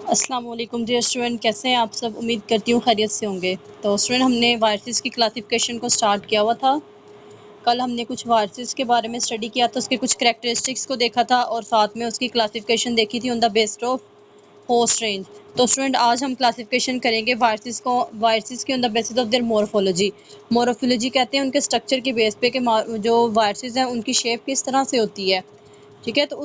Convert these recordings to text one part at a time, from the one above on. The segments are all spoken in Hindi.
अस्सलाम वालेकुम डियर स्टूडेंट, कैसे हैं आप सब। उम्मीद करती हूँ खैरियत से होंगे। तो स्टूडेंट, हमने वायरसेस की क्लासिफिकेशन को स्टार्ट किया हुआ था। कल हमने कुछ वायरसेस के बारे में स्टडी किया था, उसके कुछ करैक्टरिस्टिक्स को देखा था और साथ में उसकी क्लासिफिकेशन देखी थी on the based of host range. तो स्टूडेंट, आज हम क्लासिफिकेशन करेंगे वायरसेस की on the basis of their morphology. Morphology कहते हैं उनके स्ट्रक्चर की बेस पे कि जो वायरसेस हैं उनकी शेप किस तरह से होती है। ठीक है, तो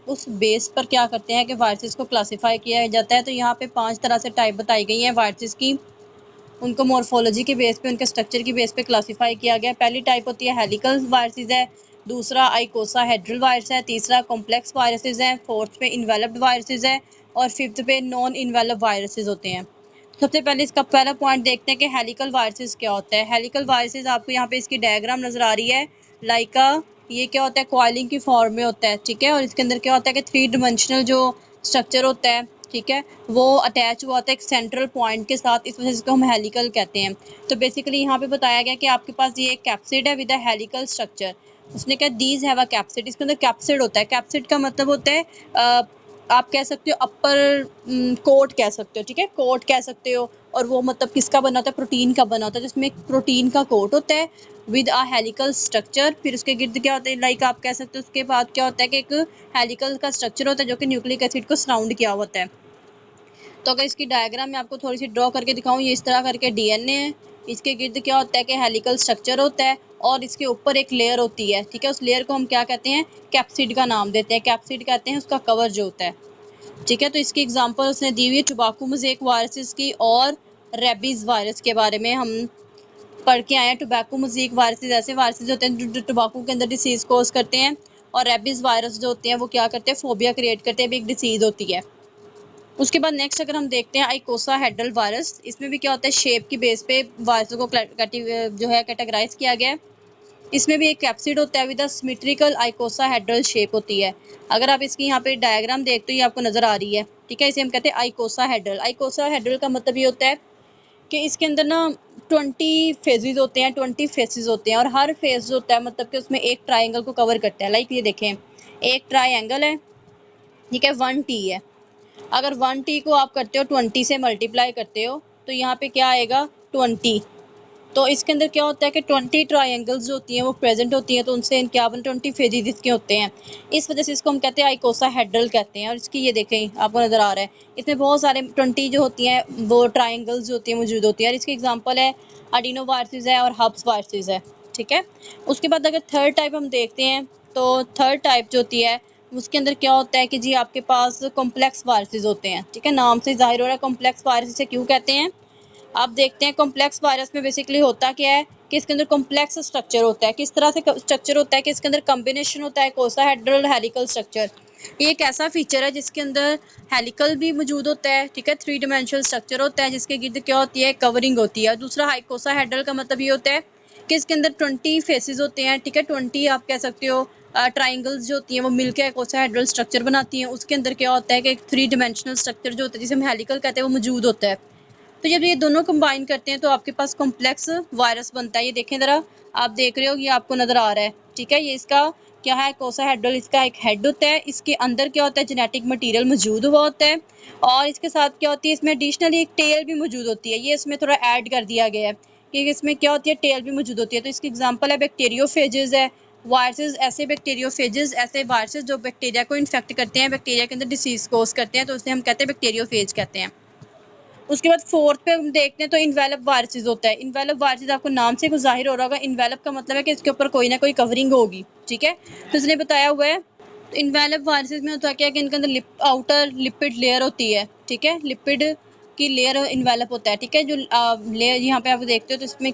उस बेस पर क्या करते हैं कि वायरसेस को क्लासिफाई किया जाता है। तो यहाँ पे 5 तरह से टाइप बताई गई हैं वायरसेस की। उनको मोर्फोलॉजी के बेस पे, उनके स्ट्रक्चर की बेस पे क्लासिफाई किया गया। पहली टाइप होती है हेलिकल वायरसेस है, दूसरा आइकोसाहेड्रल वायरस है, तीसरा कॉम्प्लेक्स वायरसेस है, फोर्थ पे इन्वेलप्ड वायरसेस है और फिफ्थ पे नॉन इन्वेलप्ड वायरसेस होते हैं। सबसे पहले इसका पहला पॉइंट देखते हैं कि हेलिकल वायरसेस क्या होता है। हेलिकल वायरसेस, आपको यहाँ पे इसकी डायग्राम नजर आ रही है। लाइका, ये क्या होता है, कॉइलिंग की फॉर्म में होता है। ठीक है, और इसके अंदर क्या होता है कि 3 डायमेंशनल जो स्ट्रक्चर होता है, ठीक है, वो अटैच हुआ होता है एक सेंट्रल पॉइंट के साथ। इस वजह से इसको हम हेलिकल कहते हैं। तो बेसिकली यहाँ पे बताया गया कि आपके पास ये एक कैप्सिड है विद अ हेलिकल स्ट्रक्चर। उसने कहा दीज हैव अ कैप्सिड, इसके अंदर कैप्सिड होता है। कैप्सिड का मतलब होता है आप कह सकते हो अपर कोट कह सकते हो। ठीक है, कोट कह सकते हो। और वो मतलब किसका बना होता है, प्रोटीन का बना होता है, जिसमें प्रोटीन का कोट होता है विद अ हेलिकल स्ट्रक्चर। फिर उसके गिर्द क्या होता है, लाइक आप कह सकते हो उसके बाद क्या होता है कि एक हेलिकल का स्ट्रक्चर होता है जो कि न्यूक्लिक एसिड को सराउंड किया होता है। तो अगर इसकी डायग्राम में आपको थोड़ी सी ड्रॉ करके दिखाऊं, ये इस तरह करके डीएनए है। इसके गिर्द क्या होता है कि हेलिकल स्ट्रक्चर होता है और इसके ऊपर एक लेयर होती है। ठीक है, उस लेयर को हम क्या कहते हैं, कैप्सिड का नाम देते हैं। कैप्सिड कहते हैं उसका कवर जो होता है। ठीक है, तो इसकी एग्जांपल उसने दी हुई है टोबैको मोज़ेक वायरसेस की और रेबीज वायरस के बारे में हम पढ़ के आए हैं। टोबैको मोज़ेक वायरसेस ऐसे वायरसेस होते हैं जो टोबैको के अंदर डिसीज कोज करते हैं, और रेबीज वायरस जो होते हैं वो क्या करते हैं, फोबिया क्रिएट करते हैं, भी एक डिसीज होती है। उसके बाद नेक्स्ट अगर हम देखते हैं आइकोसाहेड्रल वायरस, इसमें भी क्या होता है, शेप की बेस पे वायरसों को जो है कैटेगराइज किया गया है। इसमें भी एक कैप्सिड होता है विद अ सिमेट्रिकल आइकोसाहेड्रल शेप होती है। अगर आप इसकी यहाँ पे डायग्राम देखते हो, ये आपको नजर आ रही है। ठीक है, इसे हम कहते हैं आइकोसाहेड्रल। आइकोसाहेड्रल का मतलब ये होता है कि इसके अंदर ना 20 फेजेस होते हैं, 20 फेसेस होते हैं, और हर फेस जो होता है मतलब कि उसमें एक ट्राइंगल को कवर करता है। लाइक ये देखें, एक ट्राइंगल है, ठीक है, 1T है। अगर 1T को आप करते हो 20 से मल्टीप्लाई करते हो, तो यहाँ पे क्या आएगा, 20। तो इसके अंदर क्या होता है कि 20 ट्रायंगल्स जो होती हैं वो प्रेजेंट होती हैं, तो उनसे क्या बन 20 फेजेस इसके होते हैं। इस वजह से इसको हम कहते हैं आइकोसाहेड्रल कहते हैं। और इसकी ये देखें, आपको नज़र आ रहा है, इसमें बहुत सारे 20 जो होती हैं वो ट्रायंगल्स जो होती हैं मौजूद होती है। और इसकी एग्जांपल है अडीनो वायरसेस है और हब्स वायरसेस है। ठीक है, उसके बाद अगर थर्ड टाइप हम देखते हैं, तो थर्ड टाइप जो होती है उसके अंदर क्या होता है कि जी आपके पास कॉम्प्लेक्स वायरसेस होते हैं। ठीक है, नाम से जाहिर हो रहा है कॉम्प्लेक्स वायरस से क्यों कहते हैं। आप देखते हैं कॉम्प्लेक्स वायरस में बेसिकली होता क्या है कि इसके अंदर कॉम्प्लेक्स स्ट्रक्चर होता है। किस तरह से स्ट्रक्चर होता है कि इसके अंदर कॉम्बिनेशन होता है कोसाहेड्रल हेलिकल स्ट्रक्चर। ये एक ऐसा फीचर है जिसके अंदर हेलिकल भी मौजूद होता है। ठीक है, 3 डायमेंशनल स्ट्रक्चर होता है जिसके गिर्द क्या होती है, कवरिंग होती है। दूसरा हाइकोसाहेड्रल का मतलब ये होता है कि इसके अंदर 20 फेसेस होते हैं। ठीक है, 20 आप कह सकते हो ट्राइंगल्स जो होती हैं वो मिलकर कोसाहेड्रल स्ट्रक्चर बनाती हैं। उसके अंदर क्या होता है कि एक 3 डायमेंशनल स्ट्रक्चर जो होता है जिसे हम हेलिकल कहते हैं वो मौजूद होता है। तो जब ये दोनों कंबाइन करते हैं तो आपके पास कॉम्प्लेक्स वायरस बनता है। ये देखें ज़रा, आप देख रहे हो, ये आपको नज़र आ रहा है। ठीक है, ये इसका क्या है, कोसाहेड्रल इसका एक हेड होता है। इसके अंदर क्या होता है, जेनेटिक मटेरियल मौजूद हुआ होता है, और इसके साथ क्या होती है, इसमें एडिशनली एक टेल भी मौजूद होती है। ये इसमें थोड़ा ऐड कर दिया गया है कि इसमें क्या होती है, टेल भी मौजूद होती है। तो इसकी एग्जाम्पल है बैक्टीरियोफेजेस है, वायरसेस। ऐसे बैक्टीरियोफेजेस, ऐसे वायरसेस जो बैक्टीरिया को इन्फेक्ट करते हैं, बैक्टीरिया के अंदर डिसीज कोज करते हैं, तो उसे हम कहते हैं बैक्टीरियोफेज कहते हैं। उसके बाद फोर्थ पे हम देखते हैं तो इन्वेलप वायरसेस होता है। इन्वेलप वायरसेस आपको नाम से कुछ जाहिर हो रहा होगा। इन्वेलप का मतलब है कि इसके ऊपर कोई ना कोई कवरिंग होगी। ठीक है, तो इसने बताया हुआ है। तो इन्वेलप वायरसेस में होता क्या है कि इनके अंदर आउटर लिपिड लेयर होती है। ठीक है, लिपिड की लेयर इन्वेलप होता है। ठीक है, जो लेयर यहाँ पे आप देखते हो तो इसमें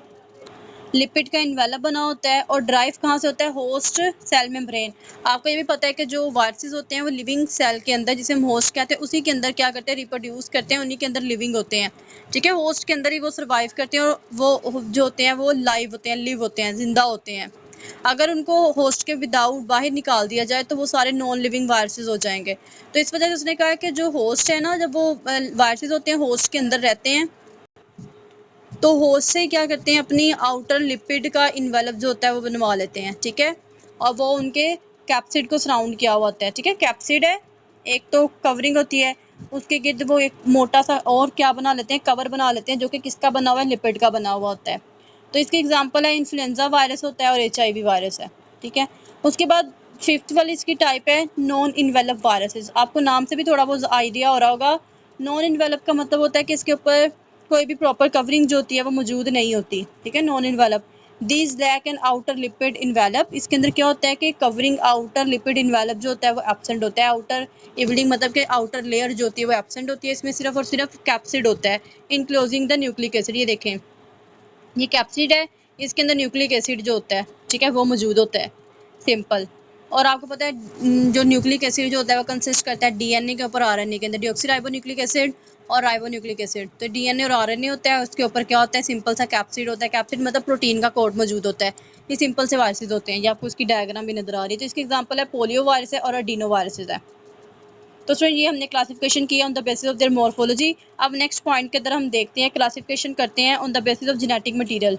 लिपिड का इन्वेलप बना होता है, और ड्राइव कहाँ से होता है, होस्ट सेल मेम्ब्रेन। आपको ये भी पता है कि जो वायरसेस होते हैं वो लिविंग सेल के अंदर, जिसे हम होस्ट कहते हैं, उसी के अंदर क्या करते हैं, रिप्रोड्यूस करते हैं, उन्हीं के अंदर लिविंग होते हैं। ठीक है, होस्ट के अंदर ही वो सर्वाइव करते हैं, और वो जो होते हैं वो लाइव होते हैं, लिव होते हैं, जिंदा होते हैं। अगर उनको होस्ट के विदाउट बाहर निकाल दिया जाए तो वो सारे नॉन लिविंग वायरसेस हो जाएंगे। तो इस वजह से उसने कहा कि जो होस्ट है ना, जब वो वायरसेस होते हैं होस्ट के अंदर रहते हैं, तो होस्ट से क्या करते हैं, अपनी आउटर लिपिड का इन्वेलप जो होता है वो बनवा लेते हैं। ठीक है, और वो उनके कैप्सिड को सराउंड किया हुआ होता है। ठीक है, कैप्सिड है, एक तो कवरिंग होती है, उसके गिर्द वो एक मोटा सा और क्या बना लेते हैं, कवर बना लेते हैं, जो कि किसका बना हुआ है, लिपिड का बना हुआ होता है। तो इसकी एग्जांपल है इन्फ्लुएंजा वायरस होता है और HIV वायरस है, ठीक है। उसके बाद फिफ्थ वाली इसकी टाइप है नॉन इन्वेलप वायरसेस। आपको नाम से भी थोड़ा बहुत आइडिया हो रहा होगा। नॉन इन्वेलप का मतलब होता है कि इसके ऊपर कोई भी प्रॉपर कवरिंग जो होती है वो मौजूद नहीं होती, ठीक है। Non envelope these lack an outer lipid envelope, इसके अंदर क्या होता है कि कवरिंग आउटर लिपिड इन्वेलप जो होता है वो एब्सेंट होता है। आउटर इवलिंग मतलब कि आउटर लेयर जो होती है वो एब्सेंट होती है। इसमें सिर्फ और सिर्फ कैप्सिड होता है इनक्लोजिंग द न्यूक्लिक एसिड। ये देखें, ये कैप्सिड है, इसके अंदर न्यूक्लिक एसिड जो होता है, ठीक है, वो मौजूद होता है, सिंपल। और आपको पता है जो न्यूक्लिक एसिड जो होता है वो कंसिस्ट करता है DNA के ऊपर RNA के अंदर, डीऑक्सीराइबोन्यूक्लिक एसिड और राइबोन्यूक्लिक एसिड। तो DNA और RNA होता है, उसके ऊपर क्या होता है, सिंपल सा कैप्सिड होता है। कैप्सिड मतलब प्रोटीन का कोड मौजूद होता है। ये सिंपल से वायरसेस होते हैं। ये आपको इसकी डायग्राम भी नजर आ रही है। तो इसकी एग्जाम्पल है पोलियो वायरस है और अडीनो वायरसेस है। तो स्टूडेंट ये हमने क्लासिफिकेशन किया on the basis of their morphology. अब नेक्स्ट पॉइंट के अंदर हम देखते हैं क्लासिफिकेशन करते हैं on the basis of genetic material,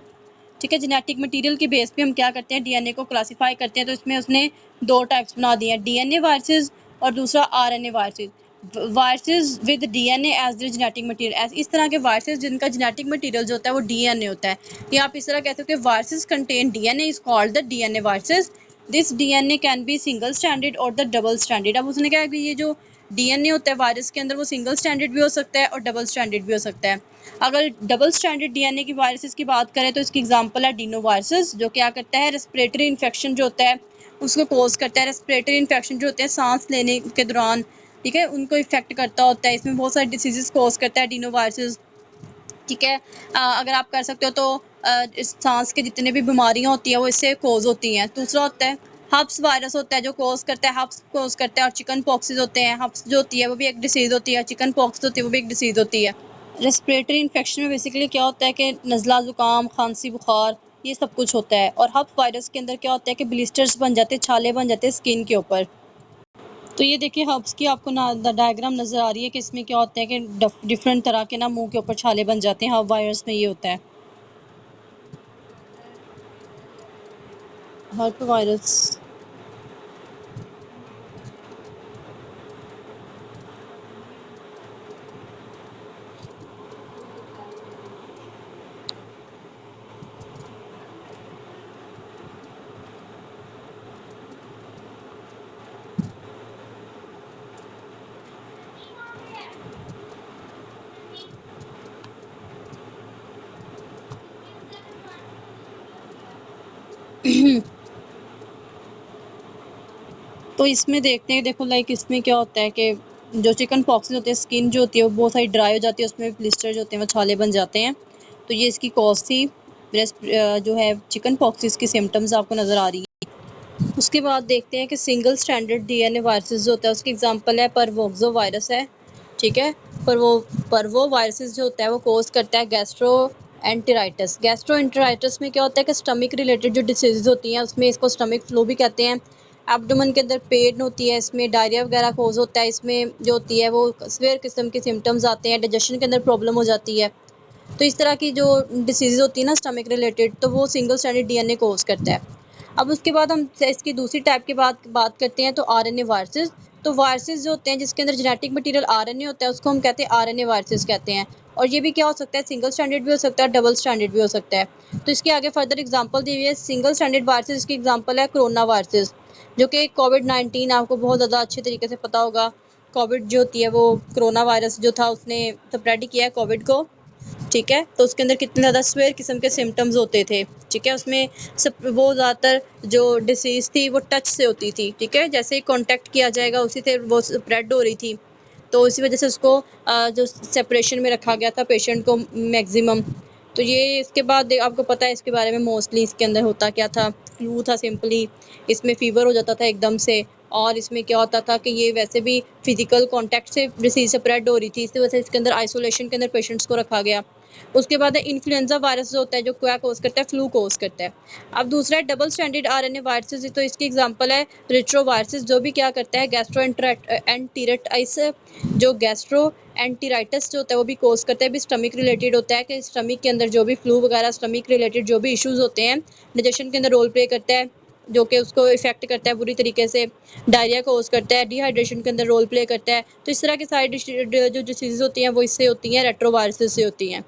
ठीक है। जेनेटिक मटेरियल की बेस पे हम क्या करते हैं, DNA को क्लासीफाई करते हैं। तो इसमें उसने दो टाइप्स बना दिए हैं, DNA वायरसेस और दूसरा RNA viruses. Viruses with DNA as their genetic material, इस तरह के वायरसेस जिनका जेनेटिक मटेरियल जो होता है वो DNA होता है, या आप इस तरह कह सकते हो viruses contain DNA is called the DNA viruses. This DNA can be single standard और द डबल स्टैंडर्ड। अब उसने कहा कि ये जो DNA होता है वायरस के अंदर वो सिंगल स्टैंडर्ड भी हो सकता है और डबल स्टैंडर्ड भी हो सकता है। अगर डबल स्टैंडर्ड DNA की वायरसेस की बात करें तो इसकी एग्जांपल है डिनो वायरसेस, जो क्या करता है, रेस्पिरेटरी इन्फेक्शन जो होता है उसको कोज करता है। रेस्पिरेटरी इन्फेक्शन जो होते हैं सांस लेने के दौरान, ठीक है, उनको इफेक्ट करता होता है। इसमें बहुत सारी डिसीजेस कोज करता है डिनो वायरसेस, ठीक है। अगर आप कर सकते हो तो इस सांस के जितने भी बीमारियां होती हैं वो इससे कोज होती हैं। दूसरा होता है हब्स वायरस होता है जो कोज करता है, हब्स कोज करता है। और चिकन पॉक्सेस होते हैं, हब्स जो होती है वो भी एक डिसीज होती है, चिकन पॉक्स होती है वो भी एक डिसीज होती है। रेस्पिरेटरी इन्फेक्शन में बेसिकली क्या होता है कि नज़ला ज़ुकाम, खांसी, बुखार, ये सब कुछ होता है। और हब वायरस के अंदर क्या होता है कि ब्लिस्टर्स बन जाते हैं, छाले बन जाते हैं स्किन के ऊपर। तो ये देखिए हब्स की आपको ना डायग्राम नज़र आ रही है कि इसमें क्या होता है कि डिफरेंट तरह के ना मुंह के ऊपर छाले बन जाते हैं। हब वायरस में ये होता है हब वायरस। तो इसमें देखते हैं, देखो लाइक इसमें क्या होता है कि जो चिकन पॉक्सेस होते हैं, स्किन जो होती है वो बहुत सारी ड्राई हो जाती है, उसमें ब्लिस्टर जो होते हैं वो छाले बन जाते हैं। तो ये इसकी कॉज थी। जो है चिकन पॉक्सेस की सिम्टम्स आपको नज़र आ रही है। उसके बाद देखते हैं कि सिंगल स्टैंडर्ड DNA वायरसेस जो होता है उसकी एग्जांपल है परवोक्सो वायरस है, ठीक है। परवो वायरसेस जो होता है वो कोज करता है गैस्ट्रो एंटेराइटिस। गैस्ट्रो एंटेराइटिस में क्या होता है कि स्टमक रिलेटेड जो डिसीज़ होती हैं उसमें इसको स्टमक फ्लू भी कहते हैं। एब्डोमेन के अंदर पेन होती है, इसमें डायरिया वगैरह कोज होता है। इसमें जो होती है वो सीवियर किस्म के सिम्टम्स आते हैं, डाइजेशन के अंदर प्रॉब्लम हो जाती है। तो इस तरह की जो डिसीज़ होती है ना स्टमक रिलेटेड, तो वो सिंगल स्टैंडर्ड DNA कोज करता है। अब उसके बाद हम इसकी दूसरी टाइप की बात करते हैं, तो RNA वायरसेस। तो वायरसेस जो होते हैं जिसके अंदर जेनेटिक मटेरियल RNA होता है उसको हम कहते हैं RNA वायरसेस कहते हैं। और ये भी क्या हो सकता है, सिंगल स्टैंडर्ड भी हो सकता है, डबल स्टैंडर्ड भी हो सकता है। तो इसके आगे फर्दर एग्जांपल दी हुई है। सिंगल स्टैंडर्ड वायरसेस की एग्जांपल है कोरोना वायरसेस, जो कि कोविड-19 आपको बहुत ज़्यादा अच्छे तरीके से पता होगा। कोविड जो होती है वो कोरोना वायरस जो था उसने स्प्रेड किया है कोविड को, ठीक है। तो उसके अंदर कितने ज़्यादा स्वेयर किस्म के सिम्टम्स होते थे, ठीक है। उसमें सब वो ज़्यादातर जो डिसीज़ थी वो टच से होती थी, ठीक है। जैसे ही कॉन्टैक्ट किया जाएगा उसी से वो स्प्रेड हो रही थी। तो इसी वजह से उसको जो सेपरेशन में रखा गया था पेशेंट को मैक्सिमम। तो ये इसके बाद आपको पता है इसके बारे में मोस्टली इसके अंदर होता क्या था, फ्लू था सिंपली। इसमें फ़ीवर हो जाता था एकदम से। और इसमें क्या होता था कि ये वैसे भी फिजिकल कांटेक्ट से डिसीज स्प्रेड हो रही थी, इसी वजह से इसके अंदर आइसोलेशन के अंदर पेशेंट्स को रखा गया। उसके बाद है इन्फ्लुएंजा वायरस जो होता है जो क्या कोज करता है, फ्लू कोज करता है। अब दूसरा है डबल स्टैंडर्ड RNA वायरसेस। तो इसकी एग्जांपल है रिट्रोवायरसेस, जो भी क्या करता है गैस्ट्रो एंटीराइटिस, जो गैस्ट्रो एंटीराइटिस जो होता है वो भी कोज करता है, भी स्टमक रिलेटेड होता है कि स्टमक के अंदर जो भी फ्लू वगैरह स्टमक रिलेटेड जो भी इश्यूज होते हैं डाइजेशन के अंदर रोल प्ले करता है। जो कि उसको इफ़ेक्ट करता है बुरी तरीके से, डायरिया कॉज़ करता है, डिहाइड्रेशन के अंदर रोल प्ले करता है। तो इस तरह की सारी जो डिसीज़ होती हैं वो इससे होती हैं, रेट्रोवायरसेस से होती हैं।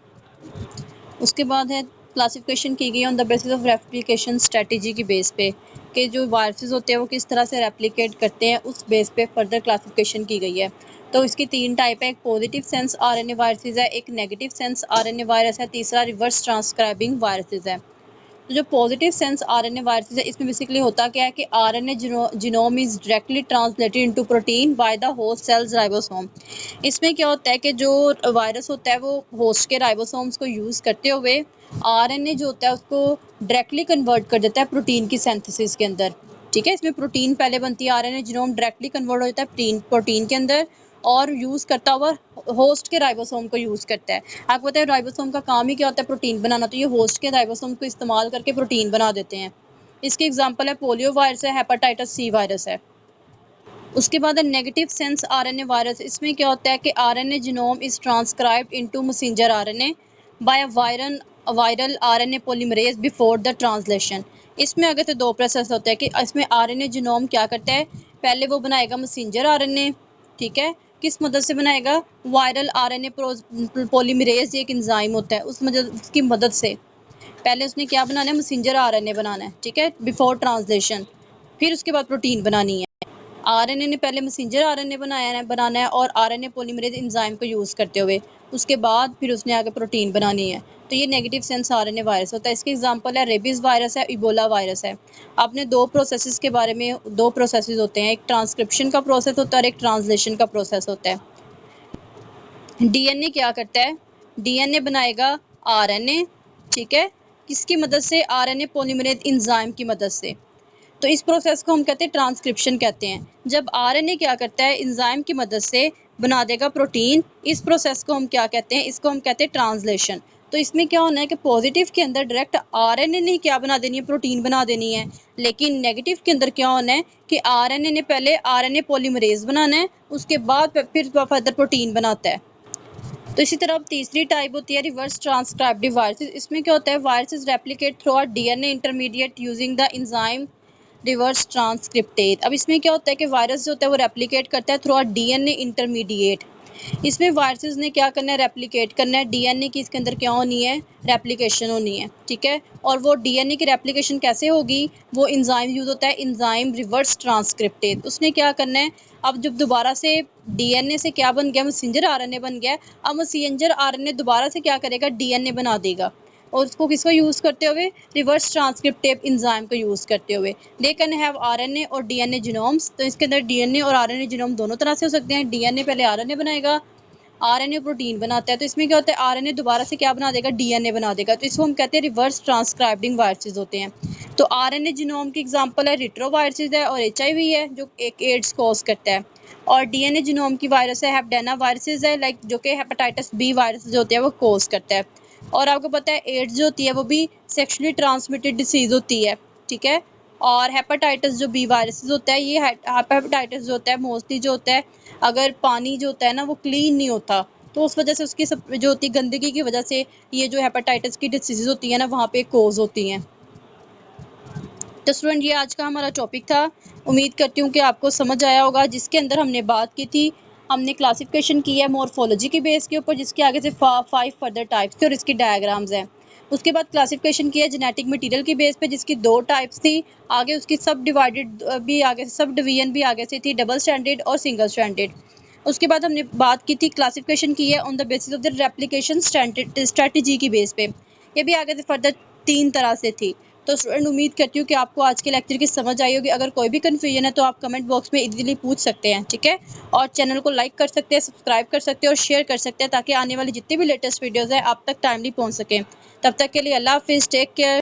उसके बाद है क्लासिफिकेशन की गई है on the basis of replication strategy की बेस पे, कि जो वायरसेस होते हैं वो किस तरह से रेप्लिकेट करते हैं, उस बेस पे फर्दर क्लासिफिकेशन की गई है। तो इसकी 3 टाइप है, एक पॉजिटिव सेंस आरएनए वायरसेस है, एक नेगेटिव सेंस आरएनए वायरस है, तीसरा रिवर्स ट्रांसक्राइबिंग वायरसेस है। तो जो पॉजिटिव सेंस आरएनए वायरसेस है, इसमें बेसिकली होता क्या है कि RNA genome is directly translated into protein by the host cells ribosome. इसमें क्या होता है कि जो वायरस होता है वो होस्ट के राइबोसोम्स को यूज़ करते हुए आरएनए जो होता है उसको डायरेक्टली कन्वर्ट कर देता है प्रोटीन की सिंथेसिस के अंदर। ठीक है, इसमें प्रोटीन पहले बनती है, आरएनए जीनोम डायरेक्टली कन्वर्ट हो जाता है प्रोटीन के अंदर और यूज़ करता हुआ होस्ट के राइबोसोम को यूज़ करता है। आपको पता है राइबोसोम का काम ही क्या होता है, प्रोटीन बनाना, तो ये होस्ट के राइबोसोम को इस्तेमाल करके प्रोटीन बना देते हैं। इसके एग्जांपल है पोलियो वायरस है, हेपेटाइटिस सी वायरस है। उसके बाद है नेगेटिव सेंस आरएनए वायरस। इसमें क्या होता है कि RNA genome is transcribed into messenger RNA by a viral RNA polymerase before the translation. इसमें अगर तो 2 प्रोसेस होते हैं कि इसमें आरएनए जीनोम क्या करता है, पहले वो बनाएगा मैसेंजर आरएनए, ठीक है, किस मदद से बनाएगा, वायरल आरएनए पॉलीमरेज एक एंजाइम होता है, उसकी मदद से पहले उसने क्या बनाना है, मैसेंजर आरएनए बनाना है, ठीक है, बिफोर ट्रांसलेशन, फिर उसके बाद प्रोटीन बनानी है। आरएनए ने पहले मैसेंजर आरएनए बनाना है और आरएनए पॉलीमरेज एंजाइम को यूज़ करते हुए उसके बाद फिर उसने आगे प्रोटीन बनानी है। तो ये नेगेटिव सेंस आरएनए वायरस होता है। इसके एग्जांपल है रेबीज़ वायरस है, इबोला वायरस है। आपने 2 प्रोसेसेस के बारे में, 2 प्रोसेसेस होते हैं, एक ट्रांसक्रिप्शन का प्रोसेस होता है और एक ट्रांसलेशन का प्रोसेस होता है। डीएनए क्या करता है, डीएनए बनाएगा आरएनए, ठीक है, किसकी मदद से, आरएनए पॉलीमरेज एंजाइम की मदद से। तो इस प्रोसेस को हम कहते हैं ट्रांसक्रिप्शन कहते हैं। जब आरएनए क्या करता है, एंजाइम की मदद से बना देगा प्रोटीन, इस प्रोसेस को हम क्या कहते हैं, इसको हम कहते हैं ट्रांसलेशन। तो इसमें क्या होना है कि पॉजिटिव के अंदर डायरेक्ट आरएनए ने क्या बना देनी है, प्रोटीन बना देनी है, लेकिन नेगेटिव के अंदर क्या होना है कि आरएनए ने पहले आरएनए पॉलीमरेज बनाना है, उसके बाद फिर फर्दर प्रोटीन बनाता है। तो इसी तरह अब तीसरी टाइप होती है रिवर्स ट्रांसक्राइब्ड वायरसेस। इसमें क्या होता है, viruses replicate through are DNA intermediate using the enzyme reverse transcriptase. अब इसमें क्या होता है कि वायरस जो होता है वो रेप्लिकेट करता है थ्रू आर डीएनए इंटरमीडिएट। इसमें वायरसेस ने क्या करना है, रेप्लिकेट करना है, डीएनए की इसके अंदर क्या होनी है, रेप्लिकेशन होनी है, ठीक है। और वो डीएनए की रेप्लिकेशन कैसे होगी, वो एंजाइम यूज होता है, एंजाइम रिवर्स ट्रांसक्रिप्टेज। उसने क्या करना है, अब जब दोबारा से डीएनए से क्या बन गया, मैसेंजर आरएनए बन गया, अब मैसेंजर आरएनए दोबारा से क्या करेगा, डीएनए बना देगा, और उसको किसको यूज़ करते हुए, रिवर्स ट्रांसक्रिप्टिव एंजाइम को यूज़ करते हुए। दे कैन हैव आरएनए और डीएनए जीनोम्स। तो इसके अंदर डीएनए और आरएनए जीनोम दोनों तरह से हो सकते हैं। डीएनए पहले आरएनए बनाएगा, आरएनए प्रोटीन बनाता है, तो इसमें क्या होता है, आरएनए दोबारा से क्या बना देगा, डीएनए बना देगा, तो इसको हम कहते हैं रिवर्स ट्रांसक्राइबिंग वायरसेस होते हैं। तो आरएनए जीनोम की एग्जांपल है रिट्रोवायरसेस है और एचआईवी है जो एक एड्स कॉज करता है, और डीएनए जीनोम की वायरस है हेपेडेना वायरसेस है, लाइक जो कि हेपेटाइटिस बी वायरस जो होते हैं वो कॉज करता है। और आपको पता है एड्स जो होती है वो भी सेक्सुअली ट्रांसमिटेड डिसीज होती है, ठीक है। और हेपेटाइटिस जो बी वायरसेस होता है, ये हेपेटाइटिस जो होता है मोस्टली जो होता है, अगर पानी जो होता है ना वो क्लीन नहीं होता, तो उस वजह से उसकी सब जो होती है गंदगी की वजह से ये जो हेपेटाइटिस की डिसीज़ होती है ना वहाँ पे कोज होती हैं। तो स्टूडेंट ये आज का हमारा टॉपिक था। उम्मीद करती हूँ कि आपको समझ आया होगा, जिसके अंदर हमने बात की थी, हमने क्लासिफिकेशन की है मॉर्फोलॉजी के बेस के ऊपर, जिसके आगे से 5 फर्दर टाइप्स थे और इसकी डायग्राम्स हैं। उसके बाद क्लासिफिकेशन की है जेनेटिक मटेरियल की बेस पे, जिसकी 2 टाइप्स थी। आगे उसकी सब डिवाइडेड भी आगे से, सब डिवीजन भी आगे से थी, डबल स्टैंडर्ड और सिंगल स्टैंडर्ड। उसके बाद हमने बात की थी, क्लासिफिकेशन की है on the basis of the replication strategy की बेस पे। ये भी आगे से फर्दर 3 तरह से थी। तो स्टूडेंट उम्मीद करती हूँ कि आपको आज के लेक्चर की समझ आई होगी। अगर कोई भी कन्फ्यूजन है तो आप कमेंट बॉक्स में इजीली पूछ सकते हैं, ठीक है। और चैनल को लाइक कर सकते हैं, सब्सक्राइब कर सकते हैं और शेयर कर सकते हैं, ताकि आने वाली जितनी भी लेटेस्ट वीडियोज़ हैं आप तक टाइमली पहुँच सकें। तब तक के लिए अल्लाह हाफिज़, टेक केयर।